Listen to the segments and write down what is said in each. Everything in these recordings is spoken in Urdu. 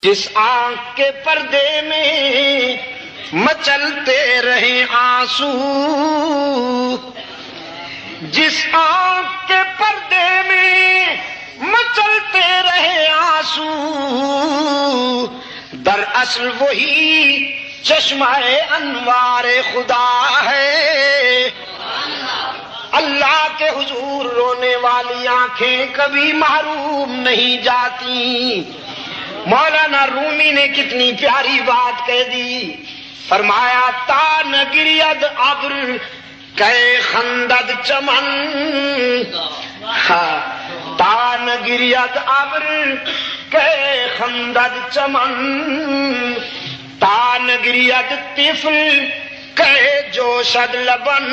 جس آنکھ کے پردے میں مچلتے رہے آنسو، جس آنکھ کے پردے میں مچلتے رہے آنسو، دراصل وہی چشمہ انوار خدا ہے۔ اللہ کے حضور رونے والی آنکھیں کبھی محروم نہیں جاتی۔ مولانا رومی نے کتنی پیاری بات کہہ دی، فرمایا تا نہ گرید ابر کہ خندد چمن، تا نہ گرید ابر کہ خندد چمن، تا نہ گرید طفل کہ جوشد لبن۔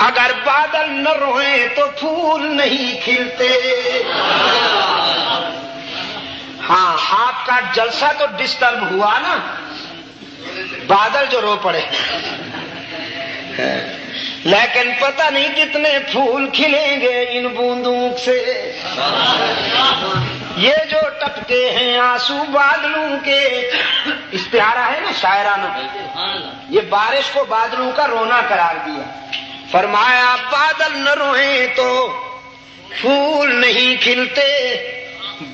اگر بادل نہ روئیں تو پھول نہیں کھلتے۔ ہاں، آپ کا جلسہ تو ڈسٹرب ہوا نا، بادل جو رو پڑے، لیکن پتہ نہیں کتنے پھول کھلیں گے ان بوندوں سے۔ یہ جو ٹپکے ہیں آنسو بادلوں کے، استعارہ ہے نا شاعرانہ، یہ بارش کو بادلوں کا رونا قرار دیا۔ فرمایا بادل نہ روئیں تو پھول نہیں کھلتے،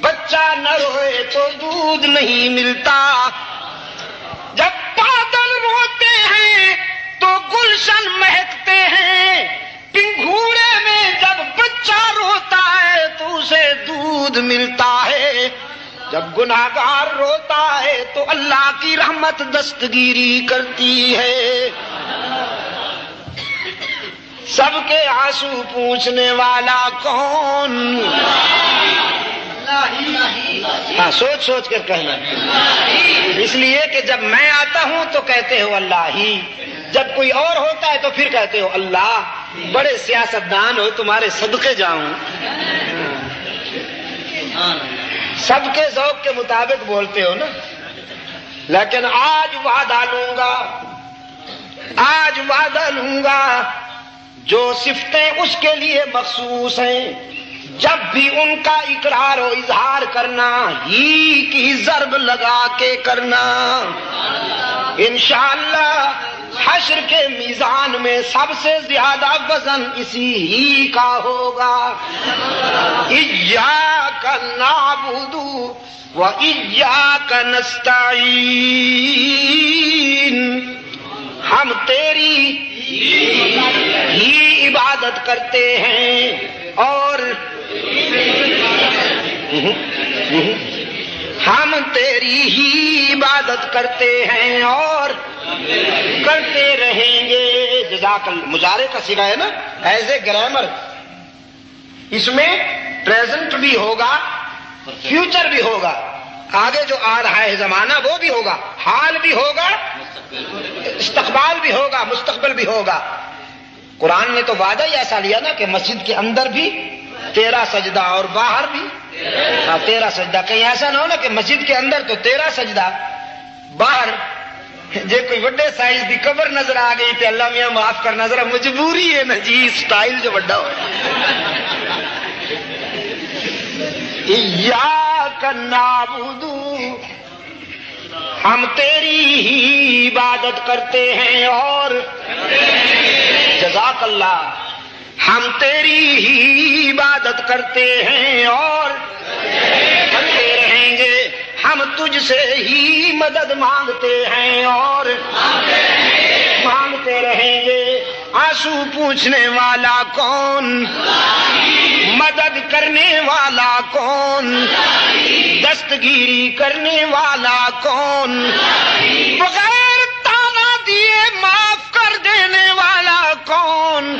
بچہ نہ روئے تو دودھ نہیں ملتا۔ جب بادل روتے ہیں تو گلشن مہکتے ہیں، پنگھوڑے میں جب بچہ روتا ہے تو اسے دودھ ملتا ہے۔ جب گناہگار روتا ہے تو اللہ کی رحمت دستگیری کرتی ہے۔ سب کے آنسو پوچھنے والا کون؟ ہاں، سوچ سوچ کر کہنا، اس لیے کہ جب میں آتا ہوں تو کہتے ہو اللہ ہی، جب کوئی اور ہوتا ہے تو پھر کہتے ہو اللہ۔ بڑے سیاستدان ہو، تمہارے صدقے جاؤں۔ سب کے ذوق کے مطابق بولتے ہو نا، لیکن آج وعدہ لوں گا، آج وعدہ لوں گا، جو صفتیں اس کے لیے مخصوص ہیں، جب بھی ان کا اقرار و اظہار کرنا ہی کی ضرب لگا کے کرنا۔ انشاءاللہ حشر کے میزان میں سب سے زیادہ وزن اسی ہی کا ہوگا۔ ایاک نعبد و ایاک نستعین، ہم تیری ہی عبادت کرتے ہیں اور ہم تیری ہی عبادت کرتے ہیں اور کرتے رہیں گے۔ جزاک اللہ مضارع کا صیغہ ہے نا، ایز اے گرامر، اس میں پریزنٹ بھی ہوگا، فیوچر بھی ہوگا، آگے جو آ رہا ہے زمانہ وہ بھی ہوگا، حال بھی ہوگا، استقبال بھی ہوگا، مستقبل بھی ہوگا۔ قرآن نے تو وعدہ ہی ایسا لیا نا کہ مسجد کے اندر بھی 13 سجدہ اور باہر بھی 13 سجدہ۔ کہیں ایسا نہ ہو نا کہ مسجد کے اندر تو 13 سجدہ، باہر جے کوئی وڈے سائز دی قبر نظر آ گئی تے اللہ میاں معاف کرنا، ذرا مجبوری ہے نا جی، سٹائل جو وڈا ہو۔ ایاک نعبد، ہم تیری ہی عبادت کرتے ہیں اور جزاک اللہ، ہم تیری ہی عبادت کرتے ہیں اور کرتے رہیں گے۔ ہم تجھ سے ہی مدد مانگتے ہیں اور مانگتے رہیں گے۔ آنسو پوچھنے والا کون؟ مدد کرنے والا کون؟ دستگیری کرنے والا کون؟ بغیر تانا دیے معاف کر دینے والا کون؟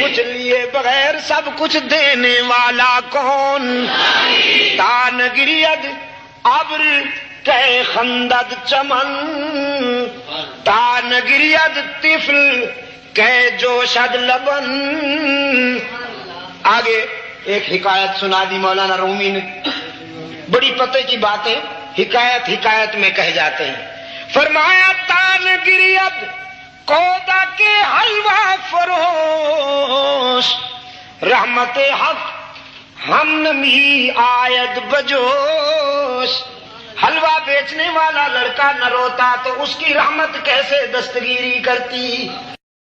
کچھ لیے بغیر سب کچھ دینے والا کون؟ تان گرید ابر کہ خندد چمن، تان گرید طفل کہ جوشد لبن۔ آگے ایک حکایت سنا دی مولانا رومی نے، بڑی پتے کی باتیں حکایت حکایت میں کہہ جاتے ہیں۔ فرمایا تان گرید کودا کے حلوہ فروش، رحمت حق ہم نمی آید بجوش۔ والا لڑکا نہ روتا تو اس کی رحمت کیسے دستگیری کرتی؟